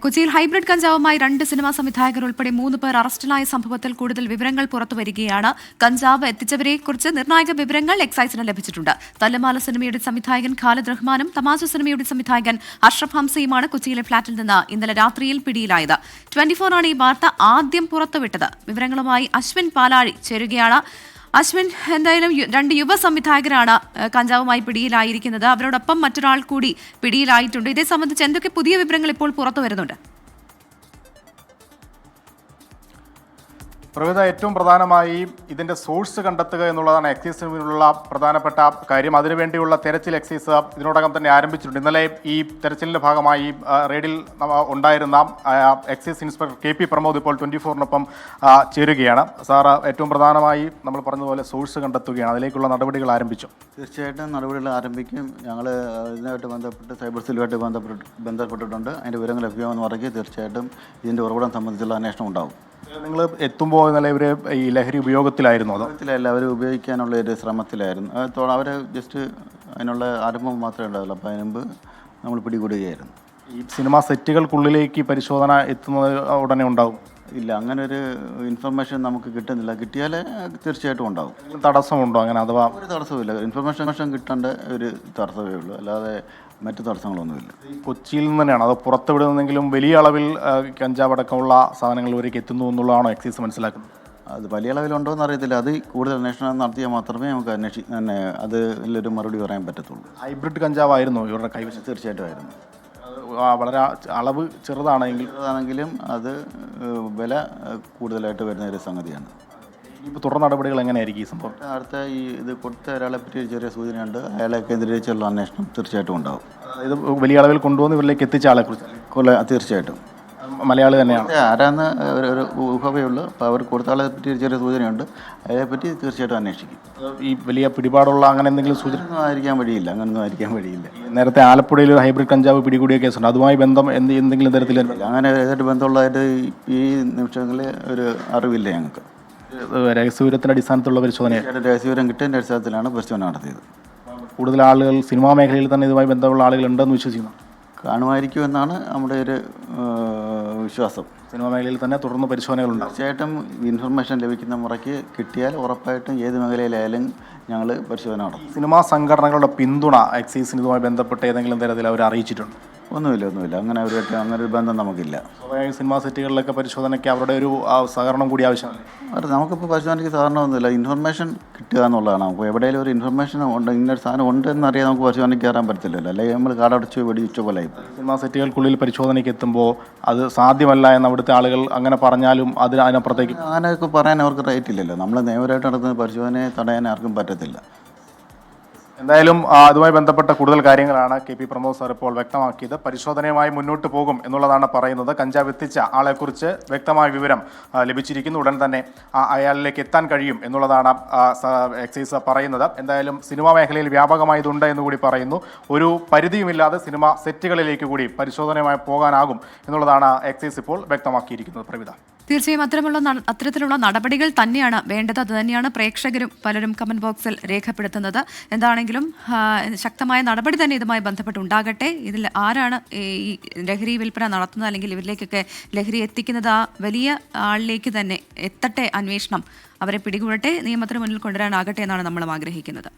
കൊച്ചിയിൽ ഹൈബ്രിഡ് കഞ്ചാവുമായി 2 സിനിമാ സംവിധായകർ ഉൾപ്പെടെ 3 പേർ അറസ്റ്റിലായ സംഭവത്തിൽ കൂടുതൽ വിവരങ്ങൾ പുറത്തുവരികയാണ്. കഞ്ചാവ് എത്തിച്ചവരെക്കുറിച്ച് നിർണായക വിവരങ്ങൾ എക്സൈസിന് ലഭിച്ചിട്ടുണ്ട്. തല്ലമാല സിനിമയുടെ സംവിധായകൻ ഖാലിദ് റഹ്മാനും തമാശ സിനിമയുടെ സംവിധായകൻ അഷ്റഫ് ഹംസയുമാണ് കൊച്ചിയിലെ ഫ്ളാറ്റിൽ നിന്ന് ഇന്നലെ രാത്രിയിൽ പിടിയിലായത്. 24 ആണ് ഈ വാർത്ത ആദ്യം പുറത്തുവിട്ടത്. വിവരങ്ങളുമായി അശ്വിൻ പാലാഴി ചേരുകയാണ്. അശ്വിൻ, എന്തായാലും 2 യുവ സംവിധായകരാണ് കഞ്ചാവുമായി പിടിയിലായിരിക്കുന്നത്. അവരോടൊപ്പം മറ്റൊരാൾ കൂടി പിടിയിലായിട്ടുണ്ട്. ഇതേ സംബന്ധിച്ച് എന്തൊക്കെ പുതിയ വിവരങ്ങൾ ഇപ്പോൾ പുറത്തു വരുന്നുണ്ട്? പ്രവിധ ഏറ്റവും പ്രധാനമായി ഇതിന്റെ സോഴ്സ് കണ്ടെത്തുക എന്നുള്ളതാണ് എക്സൈസിനുള്ള പ്രധാനപ്പെട്ട കാര്യം. അതിനുവേണ്ടിയുള്ള തെരച്ചിൽ എക്സൈസ് ഇതിനോടകം തന്നെ ആരംഭിച്ചിട്ടുണ്ട്. ഇന്നലെ ഈ തെരച്ചിലിന്റെ ഭാഗമായി റെയ്ഡിൽ ഉണ്ടായിരുന്ന എക്സൈസ് ഇൻസ്പെക്ടർ KP പ്രമോദ് ഇപ്പോൾ 24-നൊപ്പം ചേരുകയാണ്. സാർ, ഏറ്റവും പ്രധാനമായി നമ്മൾ പറഞ്ഞതുപോലെ സോഴ്സ് കണ്ടെത്തുകയാണ്. അതിലേക്കുള്ള നടപടികൾ ആരംഭിച്ചു? തീർച്ചയായിട്ടും നടപടികൾ ആരംഭിക്കും. ഞങ്ങൾ ഇതിനായിട്ട് ബന്ധപ്പെട്ട് സൈബർ സെല്ലുമായിട്ട് ബന്ധപ്പെട്ടിട്ടുണ്ട്. അതിൻ്റെ വിവരങ്ങൾ ലഭ്യമാണെന്ന് പറയുക തീർച്ചയായിട്ടും ഇതിൻ്റെ ഉറവിടം സംബന്ധിച്ചുള്ള അന്വേഷണം ഉണ്ടാവും. നിങ്ങൾ എത്തുമ്പോൾ ഇന്നലെ ഇവർ ഈ ലഹരി ഉപയോഗത്തിലായിരുന്നു? ഉപയോഗത്തിലല്ല, അവർ ഉപയോഗിക്കാനുള്ള ഒരു ശ്രമത്തിലായിരുന്നു. അവർ ജസ്റ്റ് അതിനുള്ള ആരംഭം മാത്രമേ ഉണ്ടാവുള്ളൂ. അപ്പോൾ അതിന് മുമ്പ് നമ്മൾ പിടികൂടുകയായിരുന്നു. ഈ സിനിമാ സെറ്റുകൾക്കുള്ളിലേക്ക് പരിശോധന എത്തുന്നത് ഉടനെ ഉണ്ടാവും? ഇല്ല, അങ്ങനെ ഒരു ഇൻഫർമേഷൻ നമുക്ക് കിട്ടുന്നില്ല. കിട്ടിയാൽ തീർച്ചയായിട്ടും ഉണ്ടാവും. തടസ്സമുണ്ടോ അങ്ങനെ? അഥവാ ഒരു തടസ്സമില്ല. ഇൻഫർമേഷൻ കിട്ടേണ്ട ഒരു തടസ്സമേ ഉള്ളൂ, അല്ലാതെ മറ്റു തടസ്സങ്ങളൊന്നുമില്ല. കൊച്ചിയിൽ നിന്ന് തന്നെയാണ് അത് പുറത്തുവിടുന്നെങ്കിലും വലിയ അളവിൽ കഞ്ചാവ് അടക്കമുള്ള സാധനങ്ങൾ ഇവരേക്ക് എത്തുന്നു എന്നുള്ളതാണോ എക്സൈസ് മനസ്സിലാക്കുന്നത്? അത് വലിയ അളവിലുണ്ടോ എന്ന് അറിയത്തില്ല. അത് കൂടുതൽ അന്വേഷണം നടത്തിയാൽ മാത്രമേ നമുക്ക് അതിലൊരു മറുപടി പറയാൻ പറ്റത്തുള്ളൂ. ഹൈബ്രിഡ് കഞ്ചാവായിരുന്നു ഇവരുടെ കൈവശം? തീർച്ചയായിട്ടും ആയിരുന്നു. വളരെ അളവ് ചെറുതാണെങ്കിലും അത് വില കൂടുതലായിട്ട് വരുന്ന ഒരു സംഗതിയാണ്. ഇപ്പോൾ തുടർ നടപടികൾ എങ്ങനെയായിരിക്കും ഈ സംഭവം? അടുത്ത ഇത് കൊടുത്ത ഒരാളെ പറ്റി ചെറിയ സൂചനയുണ്ട്. അയാളെ കേന്ദ്രീകരിച്ചുള്ള അന്വേഷണം തീർച്ചയായിട്ടും ഉണ്ടാവും. ഇത് വലിയ അളവിൽ കൊണ്ടുവന്ന് ഇവരിലേക്ക് എത്തിച്ച ആളെ കുറിച്ച്? തീർച്ചയായിട്ടും മലയാളി തന്നെയാണ്. ആരാന്ന് ഒരു ഊഹവേ ഉള്ളൂ. അപ്പോൾ അവർ കൊടുത്ത ആളെ പറ്റി ചെറിയ സൂചനയുണ്ട്. അതിനെപ്പറ്റി തീർച്ചയായിട്ടും അന്വേഷിക്കും. ഈ വലിയ പിടിപാടുള്ള അങ്ങനെ എന്തെങ്കിലും സൂചന? അങ്ങനൊന്നും ആയിരിക്കാൻ വഴിയില്ല. നേരത്തെ ആലപ്പുഴയിൽ ഒരു ഹൈബ്രിഡ് കഞ്ചാവ് പിടികൂടിയ കേസുണ്ട്. അതുമായി ബന്ധം എന്തെങ്കിലും തരത്തിൽ? അങ്ങനെ ഏതായിട്ട് ബന്ധമുള്ളതായിട്ട് ഈ നിമിഷങ്ങളിൽ ഒരു അറിവില്ല ഞങ്ങൾക്ക്. രഹസ്യവിവരത്തിൻ്റെ അടിസ്ഥാനത്തിലുള്ള പരിശോധന? രഹസ്യവിവരം കിട്ടിയതിൻ്റെ അടിസ്ഥാനത്തിലാണ് പരിശോധന നടത്തിയത്. കൂടുതൽ ആളുകൾ സിനിമാ മേഖലയിൽ തന്നെ ഇതുമായി ബന്ധമുള്ള ആളുകൾ ഉണ്ടെന്ന് വിശ്വസിക്കുന്നു? കാണുമായിരിക്കുമെന്നാണ് നമ്മുടെ ഒരു വിശ്വാസം. സിനിമാ മേഖലയിൽ തന്നെ തുടർന്ന് പരിശോധനകളുണ്ട്. തീർച്ചയായിട്ടും ഇൻഫർമേഷൻ ലഭിക്കുന്ന മുറയ്ക്ക് കിട്ടിയാൽ ഉറപ്പായിട്ടും ഏത് മേഖലയിലായാലും ഞങ്ങൾ പരിശോധന നടത്തും. സിനിമാ സംഘടനകളുടെ പിന്തുണ എക്സൈസിന് ഇതുമായി ബന്ധപ്പെട്ട് ഏതെങ്കിലും തരത്തിൽ അവർ അറിയിച്ചിട്ടുണ്ട്? ഒന്നുമില്ല. അങ്ങനെ ഒരു ബന്ധം നമുക്കില്ല. സിനിമാ സെറ്റുകളിലൊക്കെ പരിശോധനയ്ക്ക് അവരുടെ ഒരു സഹകരണം കൂടി ആവശ്യമാണ്. നമുക്കിപ്പോൾ പരിശോധനയ്ക്ക് സഹകരണമൊന്നുമില്ല. ഇൻഫർമേഷൻ കിട്ടുക എന്നുള്ളതാണ്. നമുക്ക് എവിടെയെങ്കിലും ഒരു ഇൻഫർമേഷൻ ഉണ്ട്, ഇന്നൊരു സാധനം ഉണ്ടെന്നറിയാൻ നമുക്ക് പരിശോധനയ്ക്ക് കയറാൻ പറ്റത്തില്ലല്ലോ. അല്ലെങ്കിൽ നമ്മൾ കാടടച്ച് വെടിവെച്ച പോലെ. സിനിമാ സെറ്റുകൾക്കുള്ളിൽ പരിശോധനയ്ക്ക് എത്തുമ്പോൾ അത് സാധ്യമല്ല എന്ന് അവിടുത്തെ ആളുകൾ അങ്ങനെ പറഞ്ഞാലും അതിനപ്പുറത്തേക്ക് അങ്ങനെയൊക്കെ പറയാൻ അവർക്ക് റൈറ്റ് ഇല്ലല്ലോ. നമ്മൾ നിയമപരമായിട്ട് നടത്തുന്ന പരിശോധനയെ തടയാൻ ആർക്കും പറ്റത്തില്ല. എന്തായാലും അതുമായി ബന്ധപ്പെട്ട കൂടുതൽ കാര്യങ്ങളാണ് KP പ്രമോദ് സാർ ഇപ്പോൾ വ്യക്തമാക്കിയത്. പരിശോധനയുമായി മുന്നോട്ട് പോകും എന്നുള്ളതാണ് പറയുന്നത്. കഞ്ചാവ് എത്തിച്ച ആളെക്കുറിച്ച് വ്യക്തമായ വിവരം ലഭിച്ചിരിക്കുന്നു. ഉടൻ തന്നെ അയാളിലേക്ക് എത്താൻ കഴിയും എന്നുള്ളതാണ് എക്സൈസ് പറയുന്നത്. എന്തായാലും സിനിമാ മേഖലയിൽ വ്യാപകമായതുണ്ട് എന്നുകൂടി പറയുന്നു. ഒരു പരിധിയുമില്ലാതെ സിനിമ സെറ്റുകളിലേക്ക് കൂടി പരിശോധനയുമായി പോകാനാകും എന്നുള്ളതാണ് എക്സൈസ് ഇപ്പോൾ വ്യക്തമാക്കിയിരിക്കുന്നത്. പ്രവിധ, തീർച്ചയായും അത്തരത്തിലുള്ള നടപടികൾ തന്നെയാണ് വേണ്ടത്. അത് തന്നെയാണ് പ്രേക്ഷകരും പലരും കമന്റ് ബോക്സിൽ രേഖപ്പെടുത്തുന്നത്. എന്താണെങ്കിലും ശക്തമായ നടപടി തന്നെ ഇതുമായി ബന്ധപ്പെട്ട് ഉണ്ടാകട്ടെ. ഇതിൽ ആരാണ് ഈ ലഹരി വിൽപ്പന നടത്തുന്നത് അല്ലെങ്കിൽ ഇവരിലേക്കൊക്കെ ലഹരി എത്തിക്കുന്നത്, ആ വലിയ ആളിലേക്ക് തന്നെ എത്തട്ടെ അന്വേഷണം. അവരെ പിടികൂടട്ടെ, നിയമത്തിന് മുന്നിൽ കൊണ്ടുവരാനാകട്ടെ എന്നാണ് നമ്മളും ആഗ്രഹിക്കുന്നത്.